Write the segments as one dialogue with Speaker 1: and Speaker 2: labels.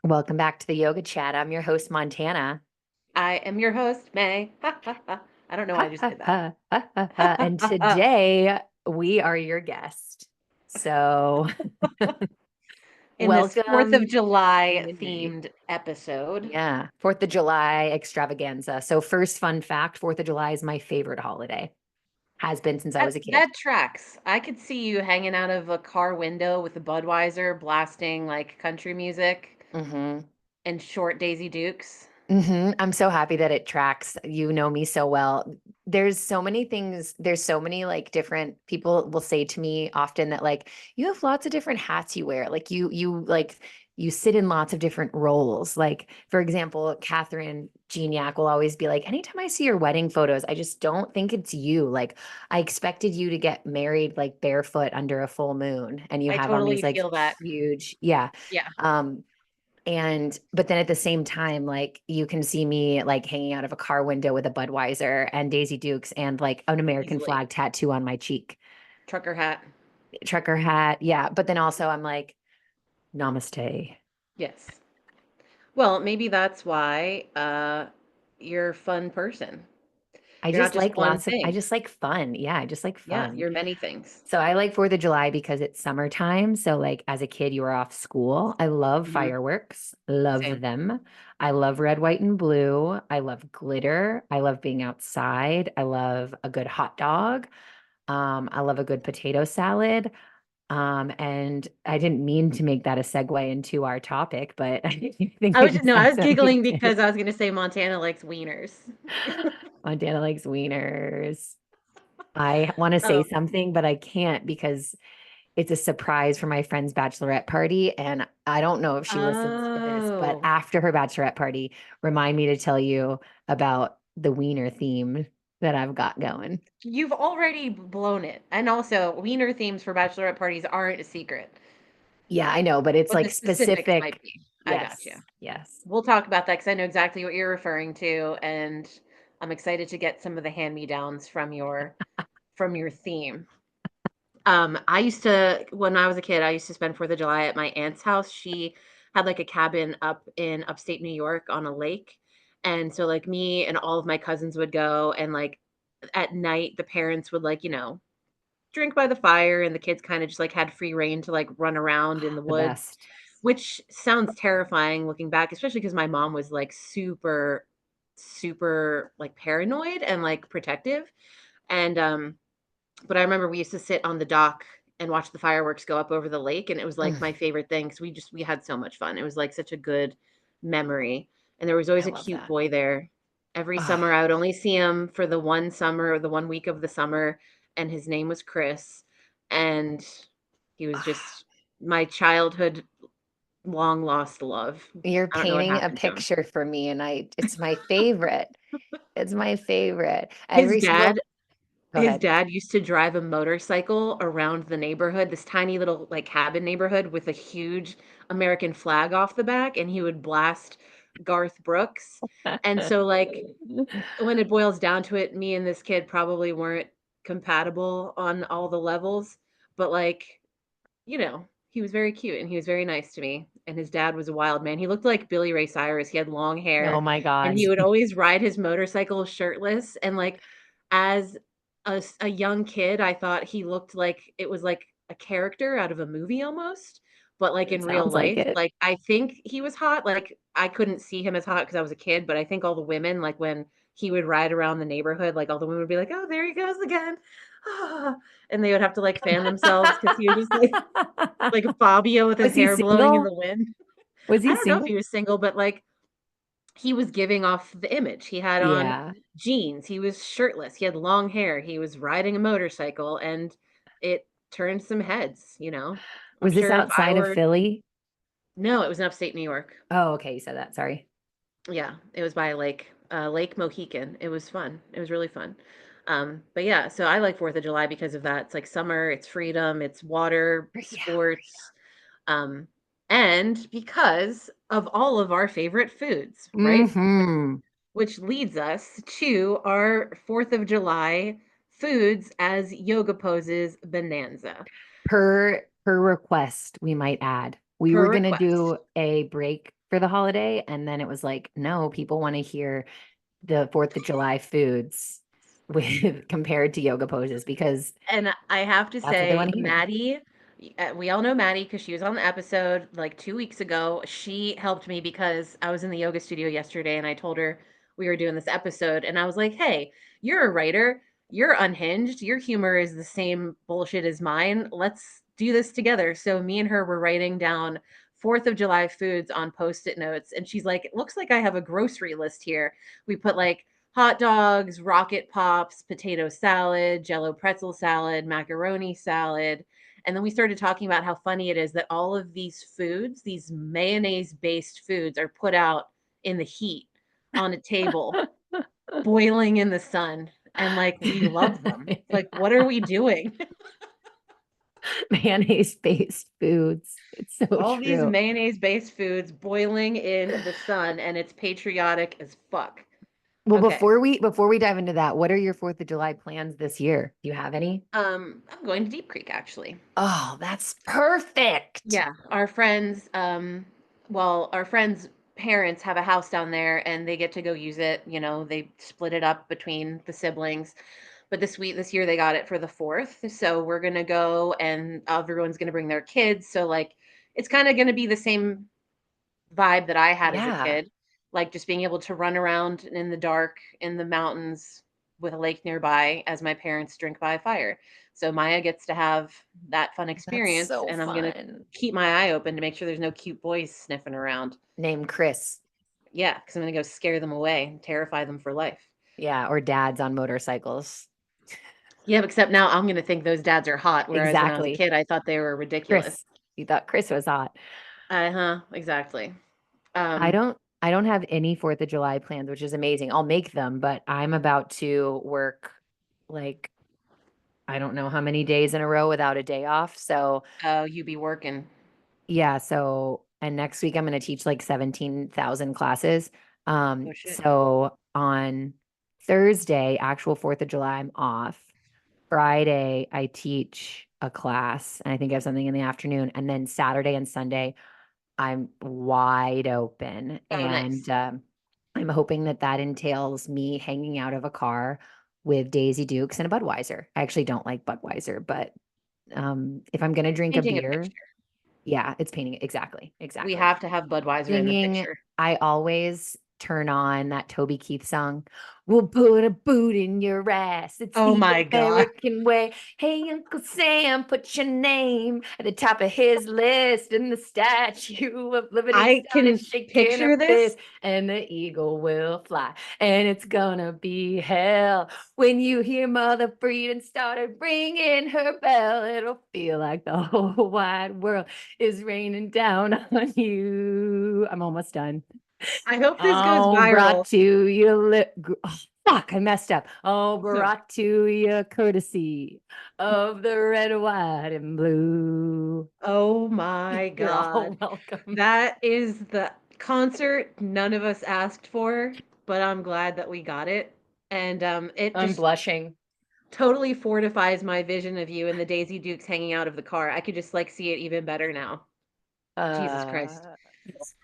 Speaker 1: Welcome back to the Yoga Chat. I'm your host, Montana.
Speaker 2: I am your host, May. I don't know why I
Speaker 1: Ha,
Speaker 2: just
Speaker 1: ha,
Speaker 2: did
Speaker 1: ha, ha, ha, ha. And
Speaker 2: that.
Speaker 1: today we are your guest. So,
Speaker 2: In this 4th of
Speaker 1: welcome.
Speaker 2: July
Speaker 1: Yay.
Speaker 2: themed episode.
Speaker 1: Yeah, 4th of July extravaganza. So, first fun fact, 4th of July is my favorite holiday. Has been since I
Speaker 2: That
Speaker 1: was a kid.
Speaker 2: that tracks. I could see you hanging out of a car window with a Budweiser blasting like country music
Speaker 1: hmm
Speaker 2: and short Daisy Dukes.
Speaker 1: I'm so happy that it tracks. You know me so well. There's so many things, there's so many like different people will say to me often that like you have lots of different hats you wear. Like you sit in lots of different roles. Like, for example, Catherine Gignac will always be like, anytime I see your wedding photos, I just don't think it's you. Like, I expected you to get married like barefoot under a full moon, and you
Speaker 2: I
Speaker 1: have on these
Speaker 2: totally
Speaker 1: like
Speaker 2: feel that.
Speaker 1: huge, yeah.
Speaker 2: Yeah,
Speaker 1: Um, and but then at the same time, like you can see me like hanging out of a car window with a Budweiser and Daisy Dukes and like an American
Speaker 2: easily.
Speaker 1: flag tattoo on my cheek,
Speaker 2: Trucker hat.
Speaker 1: trucker hat. Yeah. But then also I'm like, namaste.
Speaker 2: Yes. Well, maybe that's why you're a fun person. You're not just one
Speaker 1: I
Speaker 2: thing.
Speaker 1: just like fun. Yeah. I just like
Speaker 2: Yeah,
Speaker 1: fun.
Speaker 2: you're many things.
Speaker 1: So I like 4th of July because it's summertime. So like as a kid, you were off school. I love
Speaker 2: Mhm.
Speaker 1: fireworks, love
Speaker 2: Same.
Speaker 1: them. I love red, white, and blue. I love glitter. I love being outside. I love a good hot dog. I love a good potato salad. And I didn't mean to make that a segue into our topic, but I think
Speaker 2: I
Speaker 1: it
Speaker 2: was
Speaker 1: just
Speaker 2: no, I was
Speaker 1: absolutely
Speaker 2: giggling because
Speaker 1: did.
Speaker 2: I was gonna say Montana likes wieners.
Speaker 1: Montana likes wieners. I want to say
Speaker 2: Um,
Speaker 1: something, but I can't because it's a surprise for my friend's bachelorette party. And I don't know if she listens to this, but
Speaker 2: oh,
Speaker 1: after her bachelorette party, remind me to tell you about the wiener theme that I've got going.
Speaker 2: you've already blown it. And also, wiener themes for bachelorette parties aren't a secret,
Speaker 1: Yeah, I know, but it's
Speaker 2: but the
Speaker 1: like
Speaker 2: specifics might
Speaker 1: specific.
Speaker 2: be. I got you.
Speaker 1: Yes, yes.
Speaker 2: We'll talk about that because I know exactly what you're referring to, and I'm excited to get some of the hand-me-downs from your theme. I used to when I was a kid, I used to spend 4th of July at my aunt's house. She had, like, a cabin up in upstate New York on a lake, and so, like, me and all of my cousins would go, and, like, at night, the parents would, like, drink by the fire, and the kids kinda just, like, had free reign to, like, run around in the
Speaker 1: The
Speaker 2: woods,
Speaker 1: best.
Speaker 2: which sounds terrifying looking back, especially because my mom was, like, super, super, like, paranoid and, like, protective, and, but I remember we used to sit on the dock and watch the fireworks go up over the lake, and it was, like,
Speaker 1: Mm,
Speaker 2: my favorite thing because we had so much fun. It was, like, such a good memory, and there was
Speaker 1: I
Speaker 2: always a
Speaker 1: love
Speaker 2: cute
Speaker 1: that.
Speaker 2: boy there. Every
Speaker 1: Oh,
Speaker 2: summer, I would only see him for the one summer or the 1 week of the summer, and his name was Chris, and he was
Speaker 1: ah.
Speaker 2: just my childhood long lost love.
Speaker 1: You're
Speaker 2: I don't know what
Speaker 1: painting a
Speaker 2: happened to him.
Speaker 1: picture for me, and it's my favorite. It's my favorite.
Speaker 2: His
Speaker 1: Every single,
Speaker 2: dad
Speaker 1: go
Speaker 2: His
Speaker 1: ahead.
Speaker 2: dad used to drive a motorcycle around the neighborhood, this tiny little, like, cabin neighborhood with a huge American flag off the back, and he would blast Garth Brooks, and so, like, when it boils down to it, me and this kid probably weren't compatible on all the levels, but, like, he was very cute, and he was very nice to me, and his dad was a wild man. He looked like Billy Ray Cyrus, he had long
Speaker 1: Oh
Speaker 2: hair,
Speaker 1: my
Speaker 2: and
Speaker 1: God.
Speaker 2: he would always ride his motorcycle shirtless, and, like, as a young kid, I thought he looked like it was, like, a character out of a movie almost, but, like,
Speaker 1: It
Speaker 2: in real
Speaker 1: sounds like
Speaker 2: life,
Speaker 1: it.
Speaker 2: like, I think he was hot, like, I couldn't see him as hot because I was a kid, but I think all the women, like, when he would ride around the neighborhood, like, all the women would be like, "Oh, there he goes again. Ah," and they would have to, like, fan themselves because he was just, like Fabio with his
Speaker 1: Was he
Speaker 2: hair blowing in
Speaker 1: single?
Speaker 2: the wind.
Speaker 1: Was
Speaker 2: I
Speaker 1: he
Speaker 2: don't know if
Speaker 1: single?
Speaker 2: he was single, but, like, he was giving off the image. He had on
Speaker 1: Yeah.
Speaker 2: jeans, he was shirtless, he had long hair, he was riding a motorcycle, and it turned some heads. I'm
Speaker 1: Was this
Speaker 2: sure if I
Speaker 1: outside of
Speaker 2: were
Speaker 1: Philly?
Speaker 2: No, it was in upstate New York.
Speaker 1: Oh, okay. You said that. Sorry.
Speaker 2: Yeah, it was by a lake, Lake Mohican. It was fun. It was really fun. But yeah, so I like 4th of July because of that. It's like summer, it's freedom, it's water,
Speaker 1: Yeah.
Speaker 2: sports, um, and because of all of our favorite foods, right?
Speaker 1: Hmm.
Speaker 2: Which leads us to our 4th of July foods as yoga poses bonanza.
Speaker 1: Per request, we might add. We
Speaker 2: per
Speaker 1: were gonna
Speaker 2: request.
Speaker 1: do a break for the holiday, and then it was like, no, people want to hear the 4th of July foods with compared to yoga poses because
Speaker 2: And I have to
Speaker 1: that's what they
Speaker 2: say,
Speaker 1: want to hear.
Speaker 2: Maddie, we all know Maddie because she was on the episode like 2 weeks ago. She helped me because I was in the yoga studio yesterday and I told her we were doing this episode. And I was like, hey, you're a writer. You're unhinged. Your humor is the same bullshit as mine. Let's do this together. So me and her were writing down 4th of July foods on post it notes. And she's like, it looks like I have a grocery list here. We put like hot dogs, rocket pops, potato salad, jello pretzel salad, macaroni salad. And then we started talking about how funny it is that all of these foods, these mayonnaise based foods, are put out in the heat on a table, boiling in the sun. And like, we love them. Like, what are we doing?
Speaker 1: Mayonnaise-based foods. It's so
Speaker 2: All these
Speaker 1: true.
Speaker 2: mayonnaise based foods boiling in the sun, and it's patriotic as fuck.
Speaker 1: Well,
Speaker 2: Okay.
Speaker 1: before we dive into that, what are your 4th of July plans this year? Do you have any?
Speaker 2: I'm going to Deep Creek actually.
Speaker 1: Oh, that's perfect.
Speaker 2: Yeah, our friends, well, our friends' parents have a house down there and they get to go use it. You know, they split it up between the siblings. But this year they got it for the 4th. So we're gonna go and everyone's gonna bring their kids. So like it's kind of gonna be the same vibe that I had as a
Speaker 1: Yeah,
Speaker 2: kid, like just being able to run around in the dark in the mountains with a lake nearby as my parents drink by a fire. So Maya gets to have that fun
Speaker 1: that's
Speaker 2: experience,
Speaker 1: so
Speaker 2: and I'm gonna
Speaker 1: fun.
Speaker 2: keep my eye open to make sure there's no cute boys sniffing around.
Speaker 1: Name Chris.
Speaker 2: Yeah, because I'm gonna go scare them away and terrify them for life.
Speaker 1: Yeah, or dads on motorcycles.
Speaker 2: Yeah, except now I'm gonna think those dads are hot, whereas when I was a
Speaker 1: Exactly.
Speaker 2: kid, I thought they were ridiculous.
Speaker 1: Chris. You thought Chris was hot.
Speaker 2: Uh-huh, exactly.
Speaker 1: I
Speaker 2: Um,
Speaker 1: don't I don't have any 4th of July plans, which is amazing. I'll make them, but I'm about to work like I don't know how many days in a row without a day off. So,
Speaker 2: oh, you be working.
Speaker 1: yeah, so and next week I'm going to teach like 17,000 classes.
Speaker 2: Oh shit.
Speaker 1: So on Thursday, actual 4th of July, I'm off. Friday, I teach a class, and I think I have something in the afternoon. And then Saturday and Sunday, I'm wide open.
Speaker 2: Oh,
Speaker 1: And
Speaker 2: nice.
Speaker 1: I'm hoping that that entails me hanging out of a car with Daisy Dukes and a Budweiser. I actually don't like Budweiser, but if I'm going to drink a
Speaker 2: Painting a
Speaker 1: beer,
Speaker 2: picture.
Speaker 1: yeah, it's painting. Exactly.
Speaker 2: We
Speaker 1: Exactly.
Speaker 2: have to have Budweiser in the
Speaker 1: Singing,
Speaker 2: picture.
Speaker 1: I always turn on that Toby Keith song. We'll put a boot in your ass. It's
Speaker 2: Oh
Speaker 1: the
Speaker 2: my god.
Speaker 1: American way. Hey, Uncle Sam, put your name at the top of his list, and the Statue of Liberty
Speaker 2: I
Speaker 1: started
Speaker 2: can
Speaker 1: shaking her
Speaker 2: picture this.
Speaker 1: fist, and the eagle will fly. And it's gonna be hell when you hear Mother Freedom started ringing her bell. It'll feel like the whole wide world is raining down on you. I'm almost done.
Speaker 2: I hope this goes
Speaker 1: Oh,
Speaker 2: viral.
Speaker 1: brought to you. Oh, fuck, I messed up. Oh,
Speaker 2: No.
Speaker 1: brought to you courtesy of the red, white, and blue.
Speaker 2: Oh my
Speaker 1: You're all
Speaker 2: god.
Speaker 1: welcome.
Speaker 2: That is the concert none of us asked for, but I'm glad that we got it. And it
Speaker 1: I'm
Speaker 2: just
Speaker 1: blushing.
Speaker 2: totally fortifies my vision of you and the Daisy Dukes hanging out of the car. I could just like see it even better now. Jesus Christ.
Speaker 1: Uh,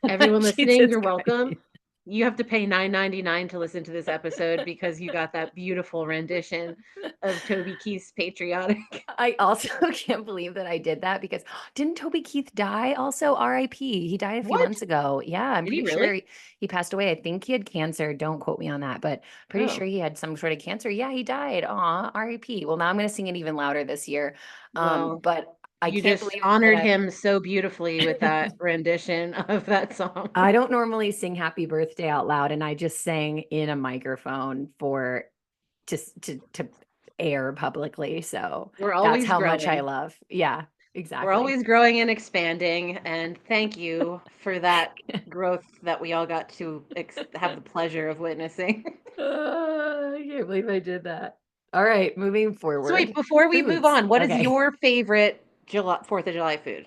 Speaker 2: Everyone listening,
Speaker 1: Jesus
Speaker 2: you're welcome.
Speaker 1: Christ.
Speaker 2: You have to pay $9.99 to listen to this episode because you got that beautiful rendition of Toby Keith's Patriotic.
Speaker 1: I also can't believe that I did that because didn't Toby Keith die also? RIP. He died a few
Speaker 2: What?
Speaker 1: months ago. Yeah, I'm
Speaker 2: Did he
Speaker 1: pretty
Speaker 2: really?
Speaker 1: sure he passed away. I think he had cancer. Don't quote me on that, but pretty
Speaker 2: Oh,
Speaker 1: sure he had some sort of cancer. Yeah, he died. Aw, RIP. Well, now I'm going to sing it even louder this year.
Speaker 2: well,
Speaker 1: But I
Speaker 2: you
Speaker 1: can't
Speaker 2: just
Speaker 1: believe that
Speaker 2: honored him so beautifully with that rendition of that song.
Speaker 1: I don't normally sing happy birthday out loud, and I just sang in a microphone for to air publicly. So
Speaker 2: We're
Speaker 1: that's
Speaker 2: always
Speaker 1: how much I
Speaker 2: growing.
Speaker 1: love. Yeah,
Speaker 2: We're
Speaker 1: exactly.
Speaker 2: always growing and expanding. And thank you for that growth that we all got to have the pleasure of witnessing.
Speaker 1: I can't believe I did that. All right, moving
Speaker 2: So wait,
Speaker 1: forward.
Speaker 2: before we move
Speaker 1: Foods.
Speaker 2: on, what is
Speaker 1: Okay.
Speaker 2: your favorite July, 4th of July food?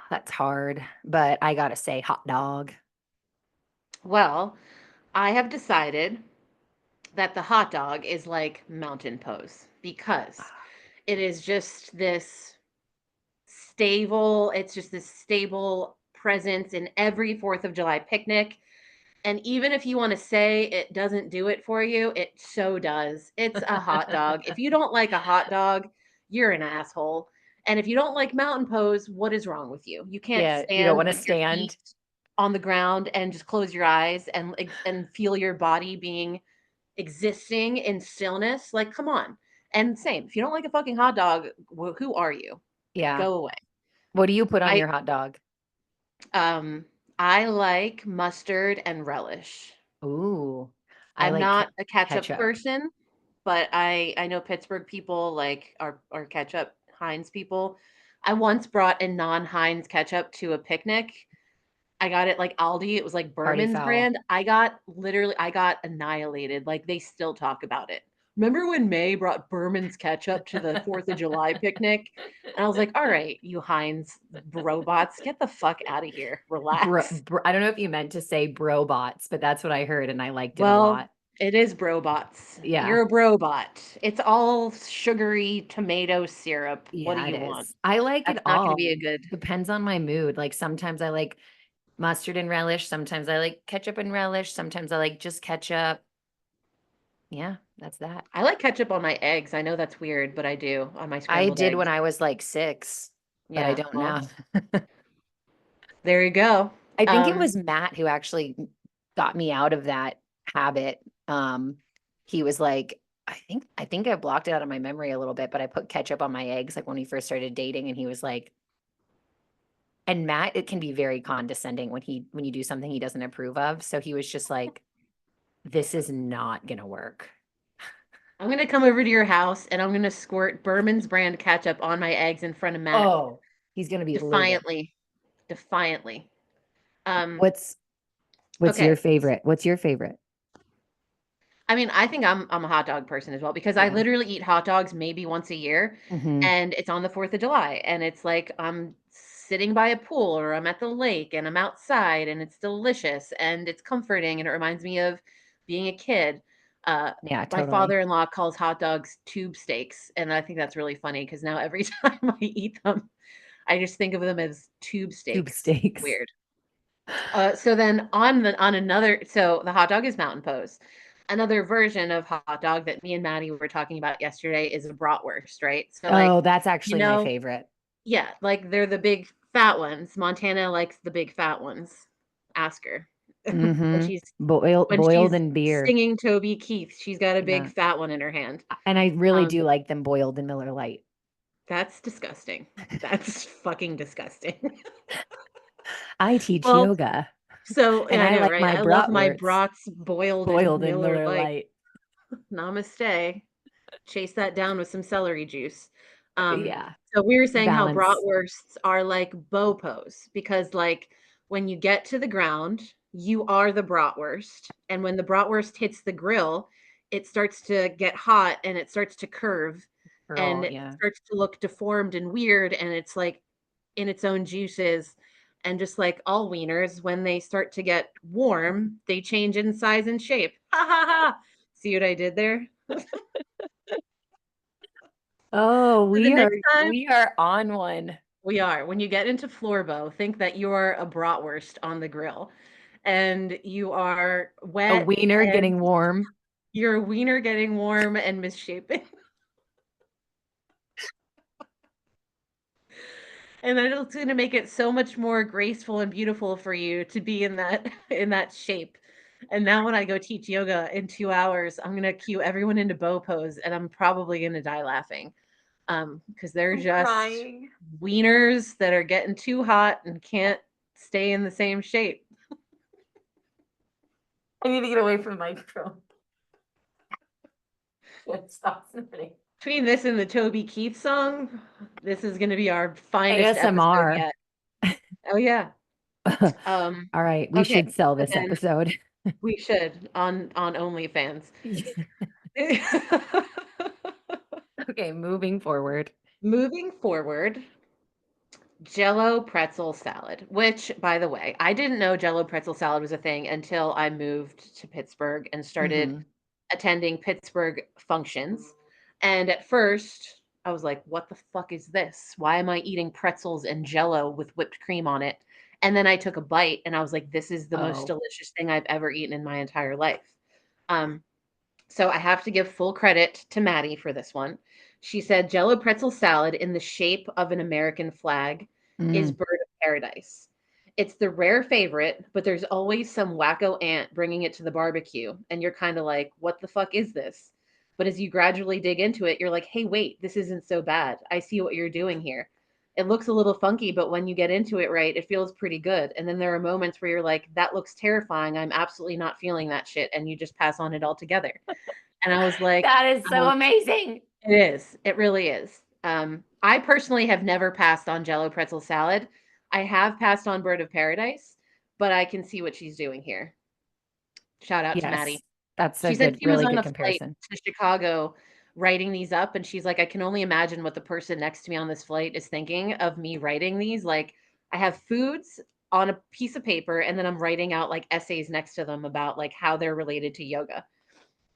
Speaker 1: That's hard, but I gotta say hot dog.
Speaker 2: Well, I have decided that the hot dog is like mountain pose because it is just this it's just this stable presence in every 4th of July picnic. And even if you wanna say it doesn't do it for you, it so does. It's a hot dog. If you don't like a hot dog, you're an asshole. And if you don't like mountain pose, what is wrong with you? You can't
Speaker 1: Yeah, you don't
Speaker 2: stand
Speaker 1: wanna
Speaker 2: with your feet
Speaker 1: stand.
Speaker 2: on the ground and just close your eyes and feel your body being existing in stillness. Like, come on. And same, if you don't like a fucking hot dog, who are you?
Speaker 1: Yeah.
Speaker 2: Go away.
Speaker 1: What do you put on
Speaker 2: I
Speaker 1: your hot dog?
Speaker 2: um I like mustard and relish.
Speaker 1: Ooh, I
Speaker 2: I'm
Speaker 1: like
Speaker 2: not a ketchup
Speaker 1: ketchup.
Speaker 2: person, but I know Pittsburgh people like are ketchup Heinz people. I once brought a non-Heinz ketchup to a picnic. I got it like Aldi, it was like
Speaker 1: Party
Speaker 2: Berman's
Speaker 1: foul.
Speaker 2: brand. I got annihilated, like, they still talk about it. "Remember when May brought Berman's ketchup to the 4th of July picnic?" And I was like, "Alright, you Heinz robots, get the fuck out of here. Relax."
Speaker 1: I don't know if you meant to say brobots, but that's what I heard, and I liked it a
Speaker 2: Well,
Speaker 1: lot.
Speaker 2: it is brobots.
Speaker 1: Yeah.
Speaker 2: You're a brobot. It's all sugary tomato syrup. What do
Speaker 1: Yeah, it
Speaker 2: you want?
Speaker 1: is. I like it
Speaker 2: That's not gonna
Speaker 1: all.
Speaker 2: be a good.
Speaker 1: Depends on my mood. Like, sometimes I like mustard and relish, sometimes I like ketchup and relish, sometimes I like just ketchup. Yeah, that's that.
Speaker 2: I like ketchup on my eggs. I know that's weird, but I do on my
Speaker 1: I
Speaker 2: scrambled
Speaker 1: did
Speaker 2: eggs.
Speaker 1: when I was, like, 6, but I
Speaker 2: Yeah,
Speaker 1: don't
Speaker 2: well,
Speaker 1: now.
Speaker 2: there you go.
Speaker 1: I think it
Speaker 2: Um,
Speaker 1: was Matt who actually got me out of that habit. He was like, I think I blocked it out of my memory a little bit, but I put ketchup on my eggs, like, when we first started dating, and he was like, and Matt, it can be very condescending when you do something he doesn't approve of, so he was just like, "This is not gonna work."
Speaker 2: I'm gonna come over to your house and I'm gonna squirt Berman's brand ketchup on my eggs in front of Matt
Speaker 1: Oh, he's gonna be livid.
Speaker 2: defiantly. Defiantly. Um,
Speaker 1: What's what's your
Speaker 2: okay.
Speaker 1: favorite? What's your favorite?
Speaker 2: I mean, I think I'm a hot dog person as well because I
Speaker 1: Yeah.
Speaker 2: literally eat hot dogs maybe once a year,
Speaker 1: Mhm.
Speaker 2: and it's on the 4th of July, and it's like I'm sitting by a pool or I'm at the lake and I'm outside and it's delicious and it's comforting and it reminds me of being a kid. Uh,
Speaker 1: Yeah,
Speaker 2: my
Speaker 1: totally.
Speaker 2: father-in-law calls hot dogs tube steaks, and I think that's really funny because now every time I eat them, I just think of them as tube
Speaker 1: Tube
Speaker 2: steaks.
Speaker 1: steaks.
Speaker 2: Weird. So then on another so the hot dog is mountain pose. Another version of hot dog that me and Maddie were talking about yesterday is a bratwurst, right? So like,
Speaker 1: Oh, that's
Speaker 2: you
Speaker 1: actually my
Speaker 2: know,
Speaker 1: favorite.
Speaker 2: yeah, like they're the big fat ones. Montana likes the big fat ones. Ask her. when
Speaker 1: Mhm.
Speaker 2: she's when
Speaker 1: Boiled
Speaker 2: she's
Speaker 1: in beer.
Speaker 2: singing Toby Keith, she's got a big
Speaker 1: Yeah.
Speaker 2: fat one in her hand.
Speaker 1: And I really
Speaker 2: Um,
Speaker 1: do like them boiled in Miller Lite.
Speaker 2: that's disgusting. That's fucking disgusting.
Speaker 1: I teach
Speaker 2: Well,
Speaker 1: yoga,
Speaker 2: so
Speaker 1: and
Speaker 2: yeah, I
Speaker 1: I
Speaker 2: know,
Speaker 1: like
Speaker 2: right?
Speaker 1: my
Speaker 2: I love my
Speaker 1: bratwurst
Speaker 2: brats boiled in
Speaker 1: boiled in
Speaker 2: Miller
Speaker 1: Miller
Speaker 2: Lite.
Speaker 1: Lite.
Speaker 2: Namaste. Chase that down with some celery juice. Um,
Speaker 1: Yeah,
Speaker 2: so we were saying how
Speaker 1: balance.
Speaker 2: bratwursts are like bopos because, like, when you get to the ground, you are the bratwurst, and when the bratwurst hits the grill, it starts to get hot and it starts to curve and
Speaker 1: Girl,
Speaker 2: it
Speaker 1: yeah.
Speaker 2: starts to look deformed and weird, and it's like in its own juices. And just like all wieners, when they start to get warm, they change in size and shape. Ha ha ha! See what I did there?
Speaker 1: Oh,
Speaker 2: So the
Speaker 1: we are
Speaker 2: next time
Speaker 1: we are on one.
Speaker 2: we are. When you get into Florbo, think that you're a bratwurst on the grill, and you are
Speaker 1: A
Speaker 2: wet,
Speaker 1: wiener
Speaker 2: and
Speaker 1: getting warm.
Speaker 2: your wiener getting warm and misshapen, and then it's gonna make it so much more graceful and beautiful for you to be in that in that shape. And now when I go teach yoga in 2 hours, I'm gonna cue everyone into bow pose, and I'm probably gonna die laughing, because 'cause they're
Speaker 1: I'm
Speaker 2: just
Speaker 1: crying.
Speaker 2: wieners that are getting too hot and can't stay in the same shape.
Speaker 1: I need to get away from the microphone. It stops happening.
Speaker 2: Between this and the Toby Keith song, this is gonna be our finest episode
Speaker 1: ASMR.
Speaker 2: yet. Oh, yeah. Um,
Speaker 1: All right, we
Speaker 2: okay,
Speaker 1: should sell
Speaker 2: so
Speaker 1: this
Speaker 2: then
Speaker 1: episode.
Speaker 2: we should on OnlyFans.
Speaker 1: Okay, moving forward.
Speaker 2: Moving forward, Jello pretzel salad, which, by the way, I didn't know Jello pretzel salad was a thing until I moved to Pittsburgh and started
Speaker 1: Mhm.
Speaker 2: attending Pittsburgh functions. And at first, I was like, "What the fuck is this? Why am I eating pretzels and jello with whipped cream on it?" And then I took a bite and I was like, "This is the most
Speaker 1: Oh.
Speaker 2: delicious thing I've ever eaten in my entire life." Um, so I have to give full credit to Maddie for this one. She said Jello pretzel salad in the shape of an American flag is
Speaker 1: Mm.
Speaker 2: bird of paradise. It's the rare favorite, but there's always some wacko aunt bringing it to the barbecue, and you're kind of like, "What the fuck is this?" But as you gradually dig into it, you're like, "Hey, wait, this isn't so bad. I see what you're doing here." It looks a little funky, but when you get into it right, it feels pretty good. And then there are moments where you're like, "That looks terrifying. I'm absolutely not feeling that shit," and you just pass on it altogether. And I was like,
Speaker 1: That is so amazing.
Speaker 2: "It is. It really is." I personally have never passed on Jello pretzel salad. I have passed on Bird of Paradise, but I can see what she's doing here. Shout out to
Speaker 1: Yes.
Speaker 2: Maddie.
Speaker 1: That's a
Speaker 2: She said
Speaker 1: good,
Speaker 2: she was
Speaker 1: really
Speaker 2: on
Speaker 1: good
Speaker 2: a flight
Speaker 1: comparison.
Speaker 2: to Chicago writing these up, and she's like, "I can only imagine what the person next to me on this flight is thinking of me writing these." Like, I have foods on a piece of paper, and then I'm writing out, like, essays next to them about, like, how they're related to yoga.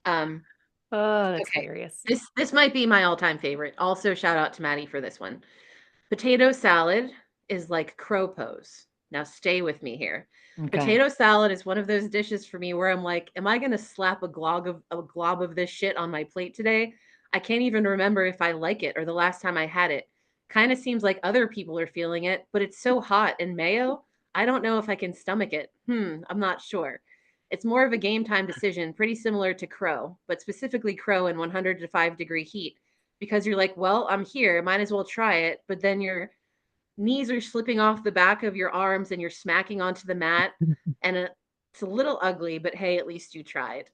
Speaker 2: Um,
Speaker 1: Oh, that's
Speaker 2: okay.
Speaker 1: hilarious.
Speaker 2: This might be my all-time favorite. Also, shout out to Maddie for this one. Potato salad is like crow pose. Now stay with me here.
Speaker 1: Okay.
Speaker 2: Potato salad is one of those dishes for me where I'm like, am I going to slap a glob of this shit on my plate today? I can't even remember if I like it or the last time I had it. Kind of seems like other people are feeling it, but it's so hot and mayo, I don't know if I can stomach it. I'm not sure. It's more of a game time decision, pretty similar to crow, but specifically crow in 100 to 5-degree heat because you're like, well, I'm here, might as well try it. But then your knees are slipping off the back of your arms and you're smacking onto the mat. And it's a little ugly, but hey, at least you tried.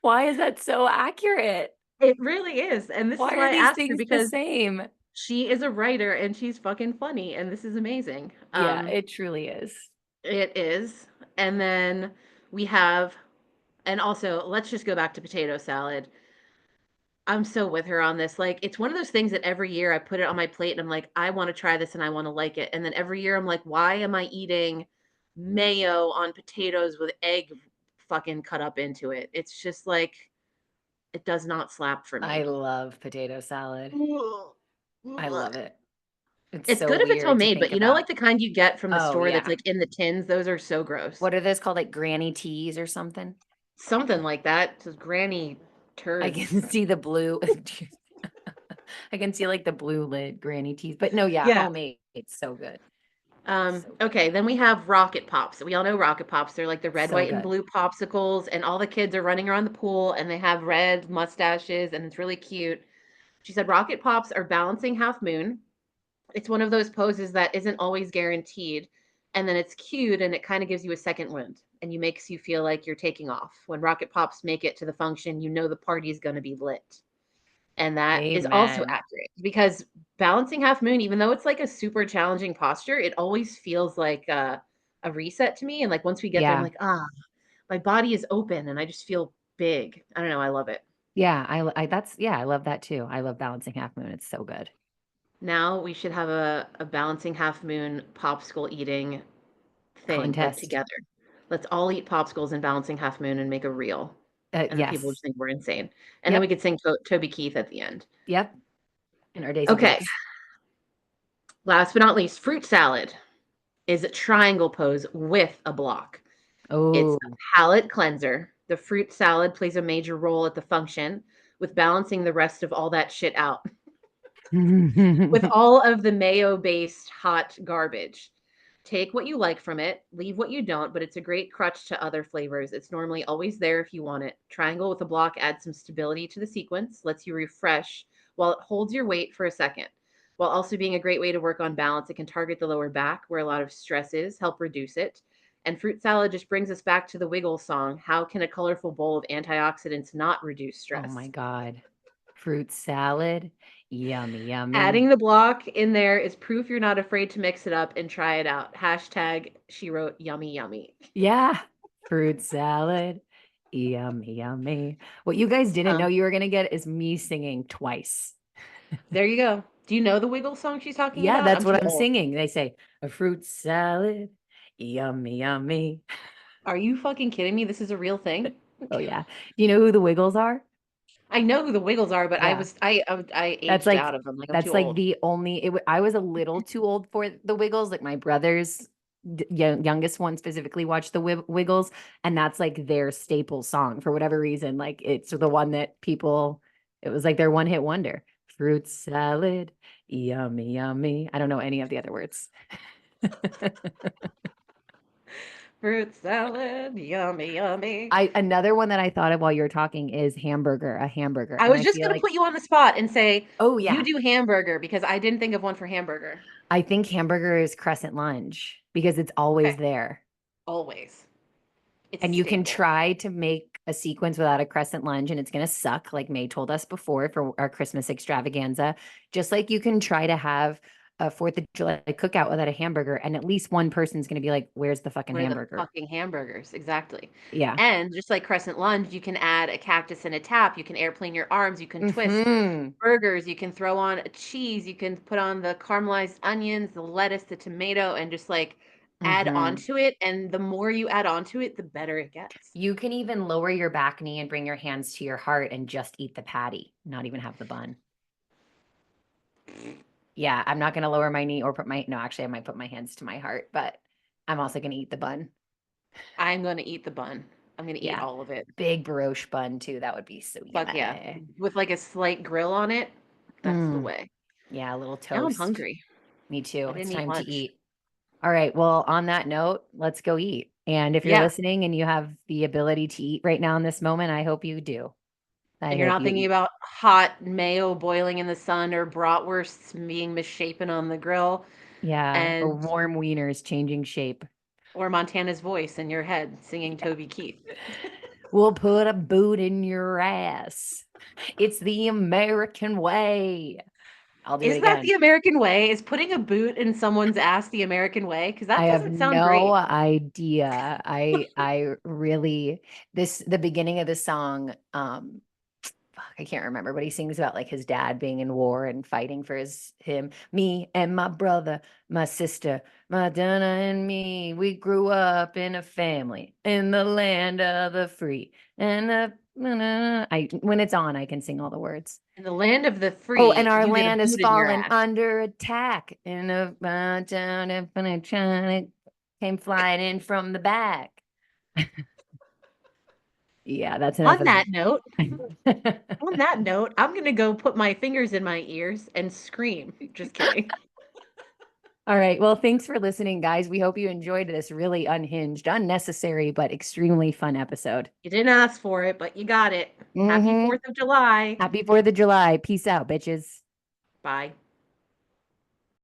Speaker 1: Why is that so accurate?
Speaker 2: It really is. And this is
Speaker 1: Why are
Speaker 2: why I
Speaker 1: these
Speaker 2: asked her
Speaker 1: things the
Speaker 2: because
Speaker 1: same?
Speaker 2: she is a writer and she's fucking funny. And this is amazing.
Speaker 1: Yeah, it truly is.
Speaker 2: It is. And then we have, and also let's just go back to potato salad. I'm so with her on this. Like, it's one of those things that every year I put it on my plate and I'm like, I want to try this and I want to like it. And then every year I'm like, why am I eating mayo on potatoes with egg fucking cut up into it? It's just like, it does not slap for
Speaker 1: I
Speaker 2: me.
Speaker 1: love potato salad. I love it. It's
Speaker 2: It's
Speaker 1: so
Speaker 2: good if it's
Speaker 1: weird to
Speaker 2: homemade, but
Speaker 1: think
Speaker 2: you know, like
Speaker 1: about.
Speaker 2: the kind you get from the
Speaker 1: Oh,
Speaker 2: store that's
Speaker 1: yeah.
Speaker 2: like in the tins, those are so gross.
Speaker 1: What are those called, like granny teas or something?
Speaker 2: Something like that. Just granny
Speaker 1: I
Speaker 2: turds.
Speaker 1: can see the blue I can see, like, the blue lid granny teas, but no, yeah,
Speaker 2: Yeah.
Speaker 1: homemade, it's so good. So good.
Speaker 2: Okay, then we have Rocket Pops. We all know Rocket Pops. They're like the red,
Speaker 1: So
Speaker 2: white, and
Speaker 1: good.
Speaker 2: blue popsicles, and all the kids are running around the pool and they have red mustaches, and it's really cute. She said Rocket Pops are balancing half moon. It's one of those poses that isn't always guaranteed. And then it's cute and it kind of gives you a second wind and you makes you feel like you're taking off. When Rocket Pops make it to the function, you know the party's going to be lit. And that is also
Speaker 1: Amen.
Speaker 2: accurate because balancing half moon, even though it's like a super challenging posture, it always feels like a reset to me. And like once we get there, I'm
Speaker 1: Yeah.
Speaker 2: like, my body is open and I just feel big. I don't know. I love it.
Speaker 1: Yeah, I that's yeah, I love that too. I love balancing half moon, it's so good.
Speaker 2: Now we should have a balancing half moon popsicle eating thing like
Speaker 1: Contest.
Speaker 2: together. Let's all eat popsicles and balancing half moon and make a reel. And then people
Speaker 1: Yes.
Speaker 2: just think we're insane. And then we
Speaker 1: Yep.
Speaker 2: could sing Toby Keith at the end.
Speaker 1: Yep. In our Daisy
Speaker 2: Okay.
Speaker 1: Dukes.
Speaker 2: Last but not least, fruit salad is a triangle pose with a block. It's a
Speaker 1: Oh.
Speaker 2: palate cleanser. The fruit salad plays a major role at the function with balancing the rest of all that shit out with all of the mayo-based hot garbage. Take what you like from it, leave what you don't, but it's a great crutch to other flavors. It's normally always there if you want it. Triangle with a block adds some stability to the sequence, lets you refresh while it holds your weight for a second. While also being a great way to work on balance, it can target the lower back where a lot of stress is, help reduce it. And fruit salad just brings us back to the Wiggles song. How can a colorful bowl of antioxidants not reduce
Speaker 1: Oh my
Speaker 2: stress?
Speaker 1: god. Fruit salad. Yummy, yummy.
Speaker 2: Adding the block in there is proof you're not afraid to mix it up and try it out. Hashtag she wrote yummy yummy.
Speaker 1: Yeah. Fruit salad. Yummy, yummy. What you guys didn't know
Speaker 2: Um,
Speaker 1: you were gonna get is me singing twice.
Speaker 2: there you go. Do you know the Wiggle song she's talking
Speaker 1: Yeah,
Speaker 2: about?
Speaker 1: that's
Speaker 2: I'm too
Speaker 1: what I'm
Speaker 2: old.
Speaker 1: singing. They say, "A fruit salad, yummy, yummy."
Speaker 2: Are you fucking kidding me? This is a real thing?
Speaker 1: Oh, yeah. Do you know who the Wiggles are?
Speaker 2: I know who the Wiggles are, but
Speaker 1: Yeah.
Speaker 2: I
Speaker 1: That's
Speaker 2: aged
Speaker 1: like
Speaker 2: out of them, like, I'm too
Speaker 1: that's like
Speaker 2: old.
Speaker 1: the only I was a little too old for the Wiggles. Like my brothers, youngest one specifically watched the Wiggles, and that's like their staple song for whatever reason. Like it's the one that people, it was like their one hit wonder. Fruit salad, yummy, yummy. I don't know any of the other words.
Speaker 2: Fruit salad, yummy, yummy.
Speaker 1: I another one that I thought of while you were talking is hamburger, a hamburger.
Speaker 2: I
Speaker 1: And
Speaker 2: was
Speaker 1: I
Speaker 2: just
Speaker 1: feel
Speaker 2: gonna
Speaker 1: like,
Speaker 2: put you on the spot and say,
Speaker 1: oh
Speaker 2: "You
Speaker 1: yeah,
Speaker 2: do hamburger," because I didn't think of one for hamburger.
Speaker 1: I think hamburger is crescent lunch because it's always
Speaker 2: Okay,
Speaker 1: there.
Speaker 2: always. It's a
Speaker 1: And you can
Speaker 2: staple.
Speaker 1: try to make a sequence without a crescent lunge and it's going to suck, like May told us before for our Christmas extravaganza. Just like you can try to have a 4th of July cookout without a hamburger, and at least one person's going to be like, where's the fucking
Speaker 2: Where the
Speaker 1: hamburger?
Speaker 2: fucking hamburgers, exactly.
Speaker 1: Yeah.
Speaker 2: And just like crescent lunge, you can add a cactus and a tap, you can airplane your arms, you can twist
Speaker 1: Hmm.
Speaker 2: burgers, you can throw on a cheese, you can put on the caramelized onions, the lettuce, the tomato, and just like add
Speaker 1: Hmm.
Speaker 2: onto it. And the more you add onto it, the better it gets.
Speaker 1: You can even lower your back knee and bring your hands to your heart and just eat the patty, not even have the bun. Yeah, I'm not going to lower my knee or put my, no, actually, I might put my hands to my heart, but I'm also going to eat the bun.
Speaker 2: I'm gonna eat the bun. I'm gonna eat
Speaker 1: Yeah.
Speaker 2: all of it.
Speaker 1: Big brioche bun too. That would be so
Speaker 2: Fuck yeah.
Speaker 1: yummy.
Speaker 2: With like a slight grill on it. That's the
Speaker 1: Mm,
Speaker 2: way.
Speaker 1: yeah, a little
Speaker 2: Now I'm
Speaker 1: toast.
Speaker 2: hungry.
Speaker 1: Me too.
Speaker 2: I
Speaker 1: It's
Speaker 2: didn't eat
Speaker 1: time to
Speaker 2: lunch.
Speaker 1: eat. All right. Well, on that note, let's go eat. And if you're
Speaker 2: Yeah.
Speaker 1: listening and you have the ability to eat right now in this moment, I hope you do. I
Speaker 2: And you're
Speaker 1: hope
Speaker 2: not
Speaker 1: you
Speaker 2: thinking
Speaker 1: eat.
Speaker 2: about hot mayo boiling in the sun or bratwursts being misshapen on the grill
Speaker 1: Yeah. Or
Speaker 2: and
Speaker 1: warm wieners changing shape.
Speaker 2: or Montana's voice in your head singing
Speaker 1: Yeah.
Speaker 2: Toby Keith.
Speaker 1: We'll put a boot in your ass. It's the American way. I'll do it
Speaker 2: Is that
Speaker 1: again.
Speaker 2: the American way? Is putting a boot in someone's ass the American way? Because
Speaker 1: I
Speaker 2: that
Speaker 1: have
Speaker 2: doesn't sound
Speaker 1: no
Speaker 2: great.
Speaker 1: idea. I really, this the beginning of the song, fuck, I can't remember, but he sings about like his dad being in war and fighting for him, me and my brother, my sister, my Donna and me. We grew up in a family in the land of the free. And I when it's on, I can sing all the words.
Speaker 2: In the land of the
Speaker 1: Oh, and
Speaker 2: free,
Speaker 1: our
Speaker 2: you get a
Speaker 1: land has
Speaker 2: boot in your
Speaker 1: fallen
Speaker 2: ass.
Speaker 1: under attack. And a down and China came flying in from the back. Yeah, that's enough
Speaker 2: On
Speaker 1: of
Speaker 2: that note,
Speaker 1: that.
Speaker 2: I'm gonna go put my fingers in my ears and scream. Just kidding.
Speaker 1: All right. Well, thanks for listening, guys. We hope you enjoyed this really unhinged, unnecessary, but extremely fun episode.
Speaker 2: You didn't ask for it, but you got it. Happy
Speaker 1: Mm-hmm.
Speaker 2: 4th of July.
Speaker 1: Happy 4th of July. Peace out, bitches.
Speaker 2: Bye.